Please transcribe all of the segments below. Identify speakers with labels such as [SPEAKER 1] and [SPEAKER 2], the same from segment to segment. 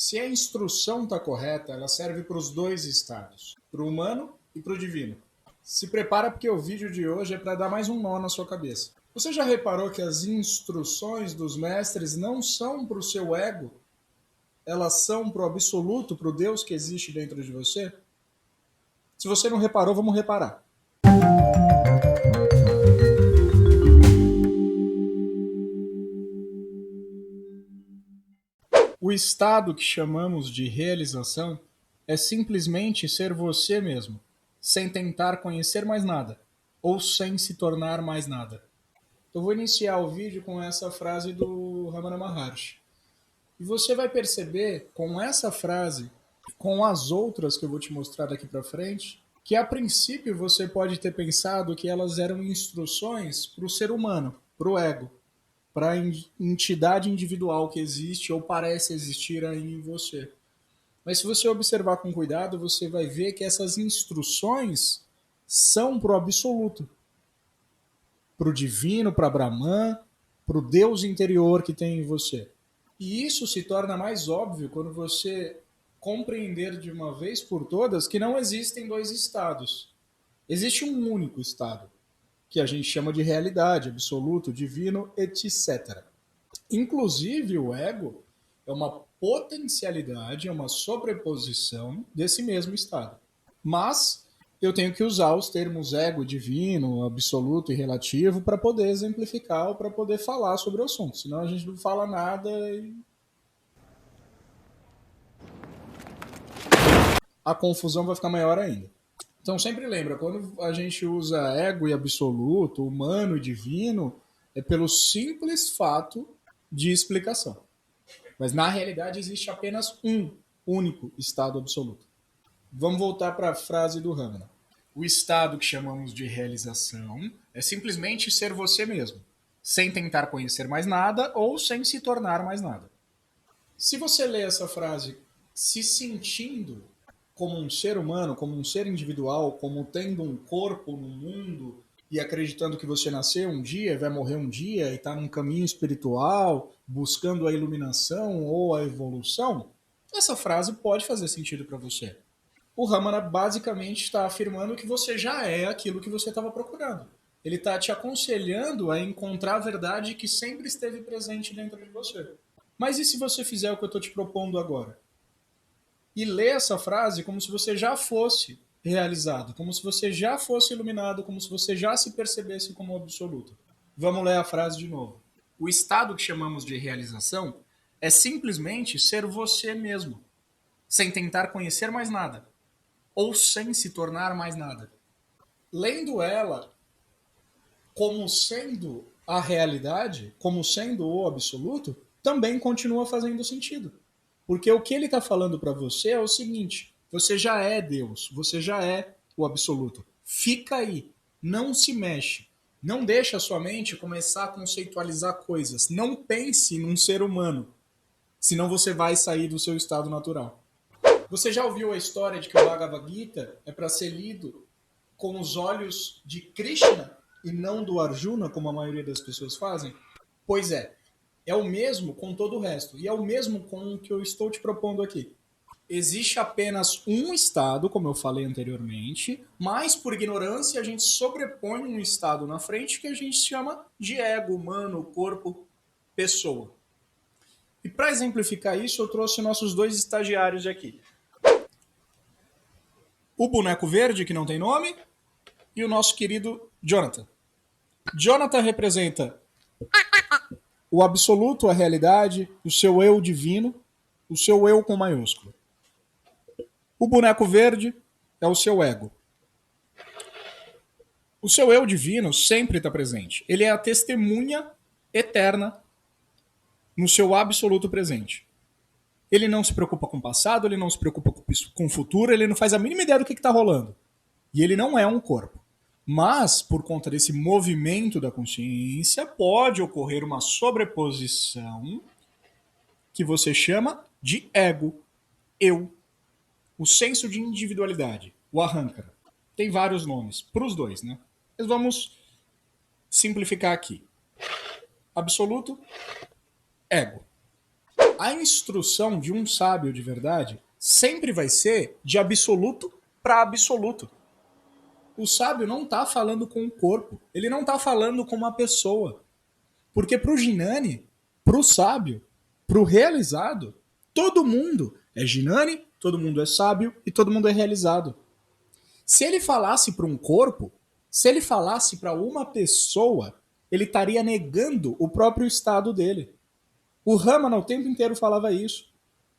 [SPEAKER 1] Se a instrução está correta, ela serve para os dois estados, para o humano e para o divino. Se prepara porque o vídeo de hoje é para dar mais um nó na sua cabeça. Você já reparou que as instruções dos mestres não são para o seu ego? Elas são para o absoluto, para o Deus que existe dentro de você? Se você não reparou, vamos reparar. O estado que chamamos de realização é simplesmente ser você mesmo, sem tentar conhecer mais nada, ou sem se tornar mais nada. Eu vou iniciar o vídeo com essa frase do Ramana Maharshi. E você vai perceber com essa frase, com as outras que eu vou te mostrar daqui para frente, que a princípio você pode ter pensado que elas eram instruções para o ser humano, para o ego, para a entidade individual que existe ou parece existir aí em você. Mas se você observar com cuidado, você vai ver que essas instruções são para o absoluto, para o divino, para Brahman, para o Deus interior que tem em você. E isso se torna mais óbvio quando você compreender de uma vez por todas que não existem dois estados. Existe um único estado, que a gente chama de realidade, absoluto, divino, etc. Inclusive, o ego é uma potencialidade, é uma sobreposição desse mesmo estado. Mas eu tenho que usar os termos ego, divino, absoluto e relativo para poder exemplificar ou para poder falar sobre o assunto. Senão a gente não fala nada e a confusão vai ficar maior ainda. Então sempre lembra, quando a gente usa ego e absoluto, humano e divino, é pelo simples fato de explicação. Mas na realidade existe apenas um único estado absoluto. Vamos voltar para a frase do Ramana. O estado que chamamos de realização é simplesmente ser você mesmo, sem tentar conhecer mais nada ou sem se tornar mais nada. Se você lê essa frase se sentindo como um ser humano, como um ser individual, como tendo um corpo no mundo e acreditando que você nasceu um dia, vai morrer um dia e está num caminho espiritual, buscando a iluminação ou a evolução, essa frase pode fazer sentido para você. O Ramana basicamente está afirmando que você já é aquilo que você estava procurando. Ele está te aconselhando a encontrar a verdade que sempre esteve presente dentro de você. Mas e se você fizer o que eu estou te propondo agora? E ler essa frase como se você já fosse realizado, como se você já fosse iluminado, como se você já se percebesse como absoluto. Vamos ler a frase de novo. O estado que chamamos de realização é simplesmente ser você mesmo, sem tentar conhecer mais nada, ou sem se tornar mais nada. Lendo ela como sendo a realidade, como sendo o absoluto, também continua fazendo sentido. Porque o que ele está falando para você é o seguinte: você já é Deus, você já é o absoluto. Fica aí, não se mexe. Não deixa a sua mente começar a conceitualizar coisas. Não pense num ser humano, senão você vai sair do seu estado natural. Você já ouviu a história de que o Bhagavad Gita é para ser lido com os olhos de Krishna e não do Arjuna, como a maioria das pessoas fazem? Pois é o mesmo com todo o resto. E é o mesmo com o que eu estou te propondo aqui. Existe apenas um estado, como eu falei anteriormente, mas por ignorância a gente sobrepõe um estado na frente que a gente chama de ego, humano, corpo, pessoa. E para exemplificar isso, eu trouxe nossos dois estagiários aqui. O boneco verde, que não tem nome, e o nosso querido Jonathan. Jonathan representa o absoluto, a realidade, o seu eu divino, o seu eu com maiúsculo. O boneco verde é o seu ego. O seu eu divino sempre está presente. Ele é a testemunha eterna no seu absoluto presente. Ele não se preocupa com o passado, ele não se preocupa com o futuro, ele não faz a mínima ideia do que está rolando. E ele não é um corpo. Mas, por conta desse movimento da consciência, pode ocorrer uma sobreposição que você chama de ego, eu, o senso de individualidade, o ahankara. Tem vários nomes para os dois, né? Mas vamos simplificar aqui. Absoluto, ego. A instrução de um sábio de verdade sempre vai ser de absoluto para absoluto. O sábio não está falando com o corpo, ele não está falando com uma pessoa. Porque para o Ginani, para o sábio, para o realizado, todo mundo é Ginani, todo mundo é sábio e todo mundo é realizado. Se ele falasse para um corpo, se ele falasse para uma pessoa, ele estaria negando o próprio estado dele. O Ramana o tempo inteiro falava isso.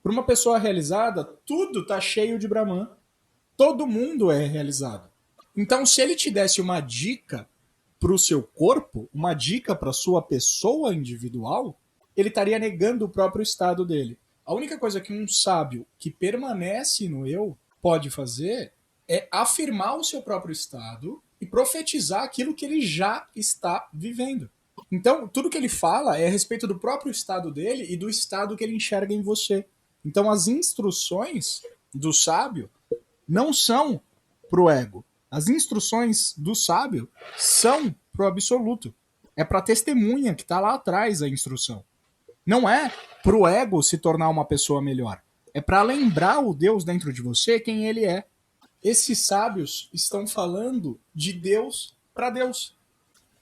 [SPEAKER 1] Para uma pessoa realizada, tudo está cheio de Brahman. Todo mundo é realizado. Então, se ele te desse uma dica para o seu corpo, uma dica para a sua pessoa individual, ele estaria negando o próprio estado dele. A única coisa que um sábio que permanece no eu pode fazer é afirmar o seu próprio estado e profetizar aquilo que ele já está vivendo. Então, tudo que ele fala é a respeito do próprio estado dele e do estado que ele enxerga em você. Então, as instruções do sábio não são pro ego. As instruções do sábio são pro absoluto. É pra testemunha que tá lá atrás a instrução. Não é pro ego se tornar uma pessoa melhor. É para lembrar o Deus dentro de você quem ele é. Esses sábios estão falando de Deus para Deus.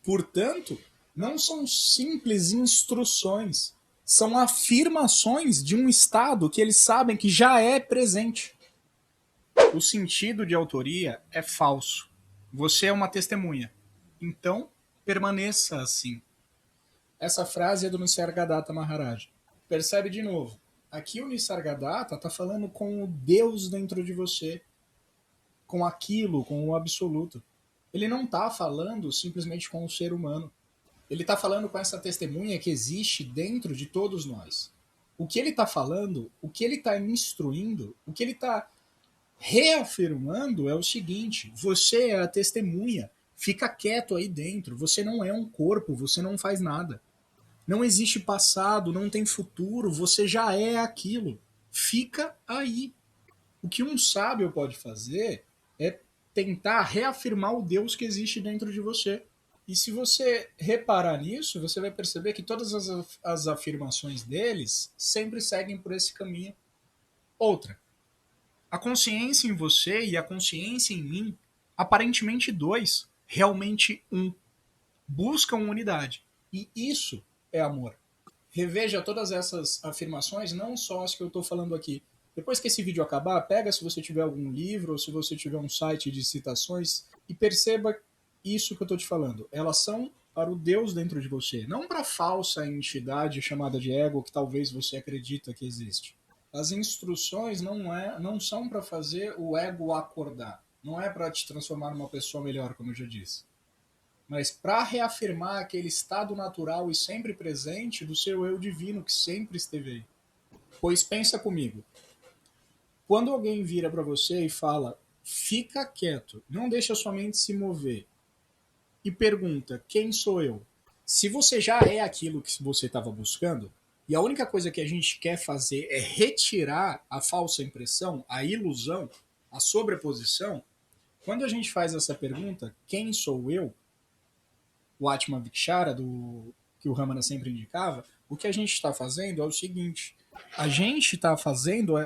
[SPEAKER 1] Portanto, não são simples instruções, são afirmações de um estado que eles sabem que já é presente. O sentido de autoria é falso. Você é uma testemunha. Então, permaneça assim. Essa frase é do Nisargadatta Maharaj. Percebe de novo. Aqui o Nisargadatta está falando com o Deus dentro de você, com aquilo, com o absoluto. Ele não está falando simplesmente com o ser humano. Ele está falando com essa testemunha que existe dentro de todos nós. O que ele está falando, o que ele está instruindo, o que ele está reafirmando é o seguinte: você é a testemunha, fica quieto aí dentro, você não é um corpo, você não faz nada. Não existe passado, não tem futuro, você já é aquilo. Fica aí. O que um sábio pode fazer é tentar reafirmar o Deus que existe dentro de você. E se você reparar nisso, você vai perceber que todas as afirmações deles sempre seguem por esse caminho. Outra, a consciência em você e a consciência em mim, aparentemente dois, realmente um. Buscam unidade. E isso é amor. Reveja todas essas afirmações, não só as que eu estou falando aqui. Depois que esse vídeo acabar, pega se você tiver algum livro ou se você tiver um site de citações e perceba isso que eu estou te falando. Elas são para o Deus dentro de você, não para a falsa entidade chamada de ego que talvez você acredita que existe. As instruções não são para fazer o ego acordar. Não é para te transformar numa pessoa melhor, como eu já disse. Mas para reafirmar aquele estado natural e sempre presente do seu eu divino que sempre esteve aí. Pois pensa comigo. Quando alguém vira para você e fala, fica quieto, não deixa sua mente se mover, e pergunta, quem sou eu? Se você já é aquilo que você estava buscando, e a única coisa que a gente quer fazer é retirar a falsa impressão, a ilusão, a sobreposição, quando a gente faz essa pergunta, quem sou eu? O Atma Vikshara, que o Ramana sempre indicava, o que a gente está fazendo é o seguinte, a gente está fazendo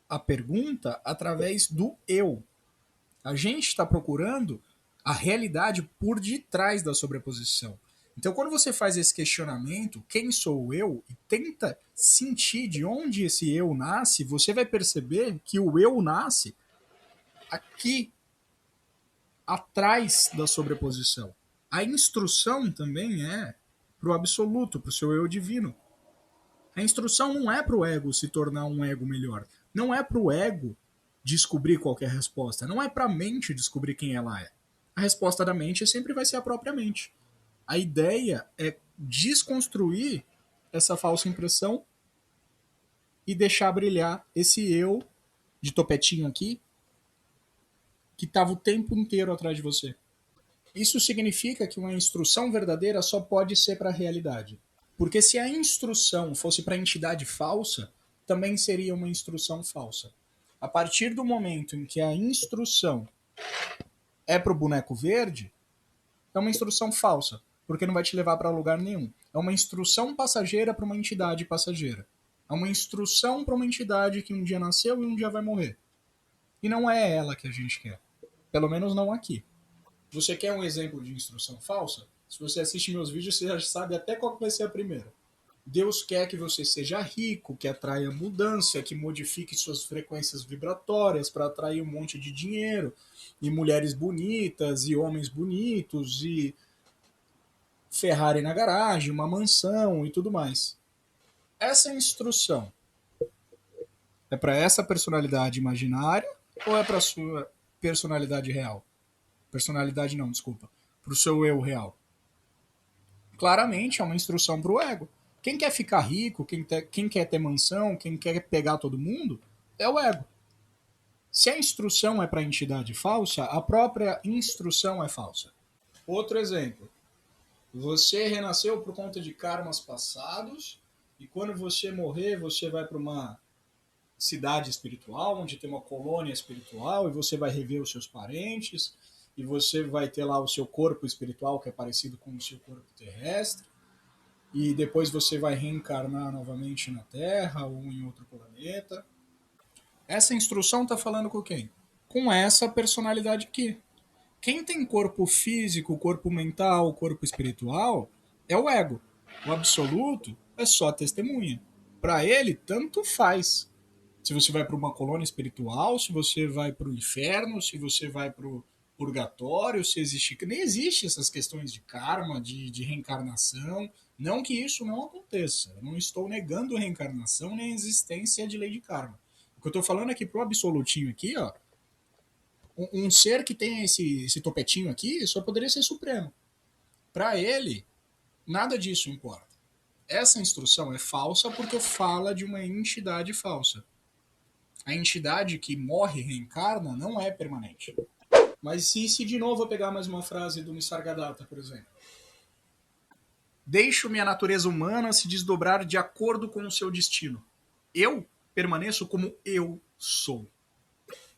[SPEAKER 1] a pergunta através do eu. A gente está procurando a realidade por detrás da sobreposição. Então, quando você faz esse questionamento, quem sou eu, e tenta sentir de onde esse eu nasce, você vai perceber que o eu nasce aqui, atrás da sobreposição. A instrução também é para o absoluto, para o seu eu divino. A instrução não é para o ego se tornar um ego melhor. Não é para o ego descobrir qualquer resposta. Não é para a mente descobrir quem ela é. A resposta da mente sempre vai ser a própria mente. A ideia é desconstruir essa falsa impressão e deixar brilhar esse eu de topetinho aqui que estava o tempo inteiro atrás de você. Isso significa que uma instrução verdadeira só pode ser para a realidade. Porque se a instrução fosse para a entidade falsa, também seria uma instrução falsa. A partir do momento em que a instrução é para o boneco verde, é uma instrução falsa, porque não vai te levar para lugar nenhum. É uma instrução passageira para uma entidade passageira. É uma instrução para uma entidade que um dia nasceu e um dia vai morrer. E não é ela que a gente quer. Pelo menos não aqui. Você quer um exemplo de instrução falsa? Se você assiste meus vídeos, você já sabe até qual vai ser a primeira. Deus quer que você seja rico, que atraia mudança, que modifique suas frequências vibratórias para atrair um monte de dinheiro, e mulheres bonitas, e homens bonitos, e Ferrari na garagem, uma mansão e tudo mais. Essa instrução é para essa personalidade imaginária ou é para sua personalidade real? Personalidade não, desculpa. Para o seu eu real. Claramente é uma instrução para o ego. Quem quer ficar rico, quem quer ter mansão, quem quer pegar todo mundo, é o ego. Se a instrução é para a entidade falsa, a própria instrução é falsa. Outro exemplo. Você renasceu por conta de karmas passados e quando você morrer, você vai para uma cidade espiritual, onde tem uma colônia espiritual e você vai rever os seus parentes e você vai ter lá o seu corpo espiritual que é parecido com o seu corpo terrestre e depois você vai reencarnar novamente na Terra ou em outro planeta. Essa instrução está falando com quem? Com essa personalidade aqui. Quem tem corpo físico, corpo mental, corpo espiritual é o ego. O absoluto é só testemunha. Para ele, tanto faz. Se você vai para uma colônia espiritual, se você vai para o inferno, se você vai para o purgatório, se existe. Nem existe essas questões de karma, de reencarnação. Não que isso não aconteça. Eu não estou negando reencarnação nem a existência de lei de karma. O que eu estou falando aqui pro absolutinho aqui, ó, um ser que tem esse topetinho aqui só poderia ser supremo. Para ele, nada disso importa. Essa instrução é falsa porque fala de uma entidade falsa. A entidade que morre e reencarna não é permanente. Mas se de novo eu pegar mais uma frase do Nisargadatta, por exemplo. Deixo minha natureza humana se desdobrar de acordo com o seu destino. Eu permaneço como eu sou.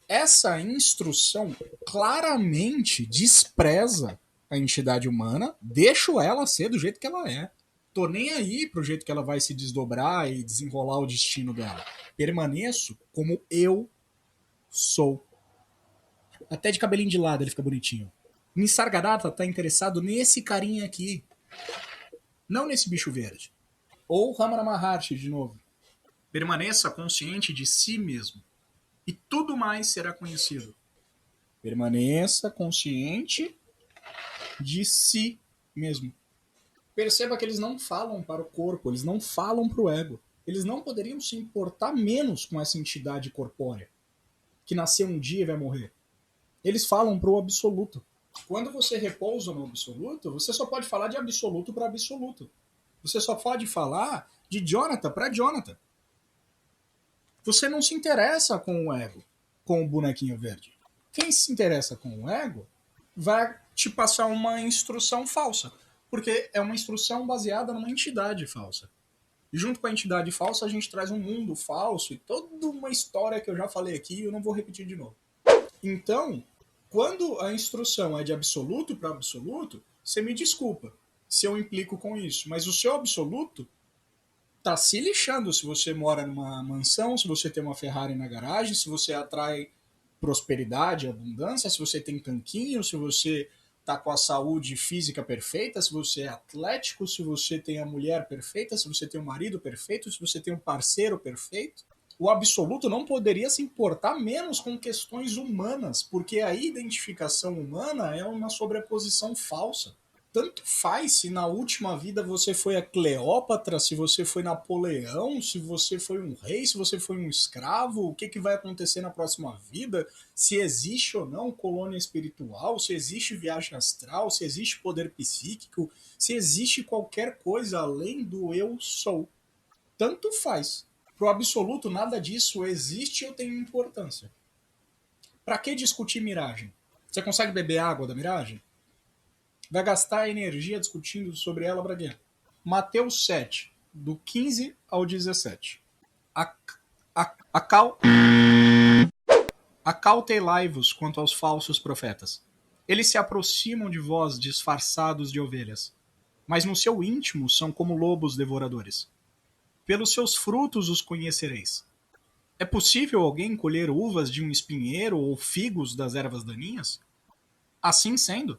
[SPEAKER 1] Essa instrução claramente despreza a entidade humana, deixo ela ser do jeito que ela é. Tô nem aí pro jeito que ela vai se desdobrar e desenrolar o destino dela. Permaneço como eu sou. Até de cabelinho de lado ele fica bonitinho. Nisargadatta tá interessado nesse carinha aqui. Não nesse bicho verde. Ou Ramana Maharshi, de novo. Permaneça consciente de si mesmo. E tudo mais será conhecido. Permaneça consciente de si mesmo. Perceba que eles não falam para o corpo, eles não falam para o ego. Eles não poderiam se importar menos com essa entidade corpórea, que nasceu um dia e vai morrer. Eles falam para o absoluto. Quando você repousa no absoluto, você só pode falar de absoluto para absoluto. Você só pode falar de Jonathan para Jonathan. Você não se interessa com o ego, com o bonequinho verde. Quem se interessa com o ego vai te passar uma instrução falsa, porque é uma instrução baseada numa entidade falsa. E junto com a entidade falsa, a gente traz um mundo falso e toda uma história que eu já falei aqui e eu não vou repetir de novo. Então, quando a instrução é de absoluto para absoluto, você me desculpa se eu implico com isso, mas o seu absoluto tá se lixando se você mora numa mansão, se você tem uma Ferrari na garagem, se você atrai prosperidade, abundância, se você tem tanquinho, se você tá com a saúde física perfeita, se você é atlético, se você tem a mulher perfeita, se você tem o marido perfeito, se você tem um parceiro perfeito. O absoluto não poderia se importar menos com questões humanas, porque a identificação humana é uma sobreposição falsa. Tanto faz se na última vida você foi a Cleópatra, se você foi Napoleão, se você foi um rei, se você foi um escravo, o que vai acontecer na próxima vida, se existe ou não colônia espiritual, se existe viagem astral, se existe poder psíquico, se existe qualquer coisa além do eu sou. Tanto faz. Pro absoluto, nada disso existe ou tem importância. Para que discutir miragem? Você consegue beber água da miragem? Vai gastar energia discutindo sobre ela para quê? Mateus 7, do 15 ao 17. Acautelai-vos quanto aos falsos profetas. Eles se aproximam de vós disfarçados de ovelhas, mas no seu íntimo são como lobos devoradores. Pelos seus frutos os conhecereis. É possível alguém colher uvas de um espinheiro ou figos das ervas daninhas? Assim sendo,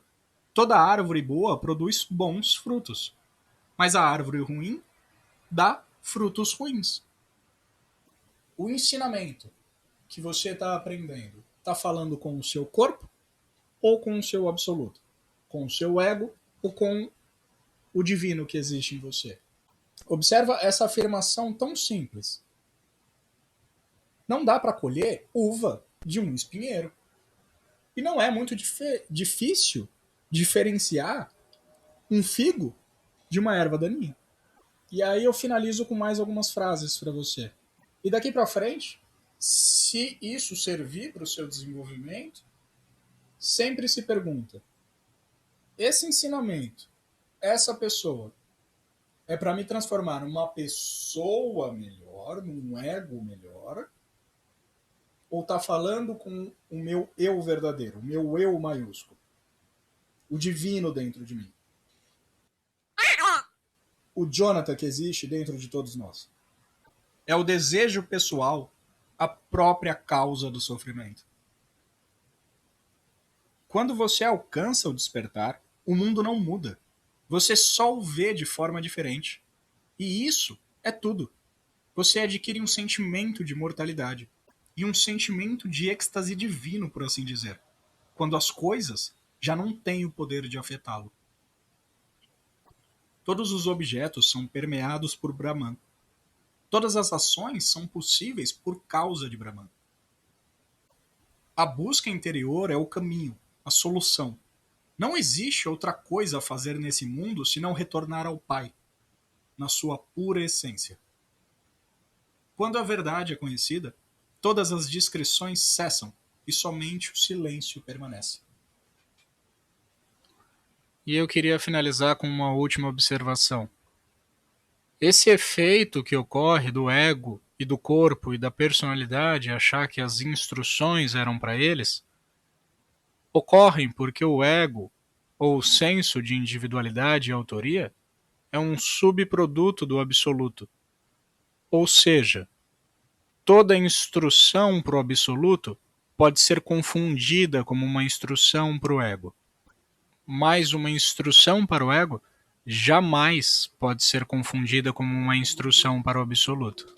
[SPEAKER 1] toda árvore boa produz bons frutos, mas a árvore ruim dá frutos ruins. O ensinamento que você está aprendendo está falando com o seu corpo ou com o seu absoluto? Com o seu ego ou com o divino que existe em você? Observa essa afirmação tão simples. Não dá para colher uva de um espinheiro. E não é muito difícil diferenciar um figo de uma erva daninha. E aí eu finalizo com mais algumas frases para você. E daqui para frente, se isso servir para o seu desenvolvimento, sempre se pergunta: esse ensinamento, essa pessoa, é para me transformar numa pessoa melhor, num ego melhor, ou está falando com o meu eu verdadeiro, o meu eu maiúsculo, o divino dentro de mim, o Jonathan que existe dentro de todos nós? É o desejo pessoal a própria causa do sofrimento. Quando você alcança o despertar, o mundo não muda. Você só o vê de forma diferente. E isso é tudo. Você adquire um sentimento de mortalidade e um sentimento de êxtase divino, por assim dizer, quando as coisas já não têm o poder de afetá-lo. Todos os objetos são permeados por Brahman. Todas as ações são possíveis por causa de Brahman. A busca interior é o caminho, a solução. Não existe outra coisa a fazer nesse mundo senão retornar ao Pai, na sua pura essência. Quando a verdade é conhecida, todas as discrições cessam e somente o silêncio permanece. E eu queria finalizar com uma última observação. Esse efeito que ocorre do ego e do corpo e da personalidade achar que as instruções eram para eles, ocorrem porque o ego, ou o senso de individualidade e autoria, é um subproduto do absoluto. Ou seja, toda instrução para o absoluto pode ser confundida como uma instrução para o ego. Mas uma instrução para o ego jamais pode ser confundida como uma instrução para o absoluto.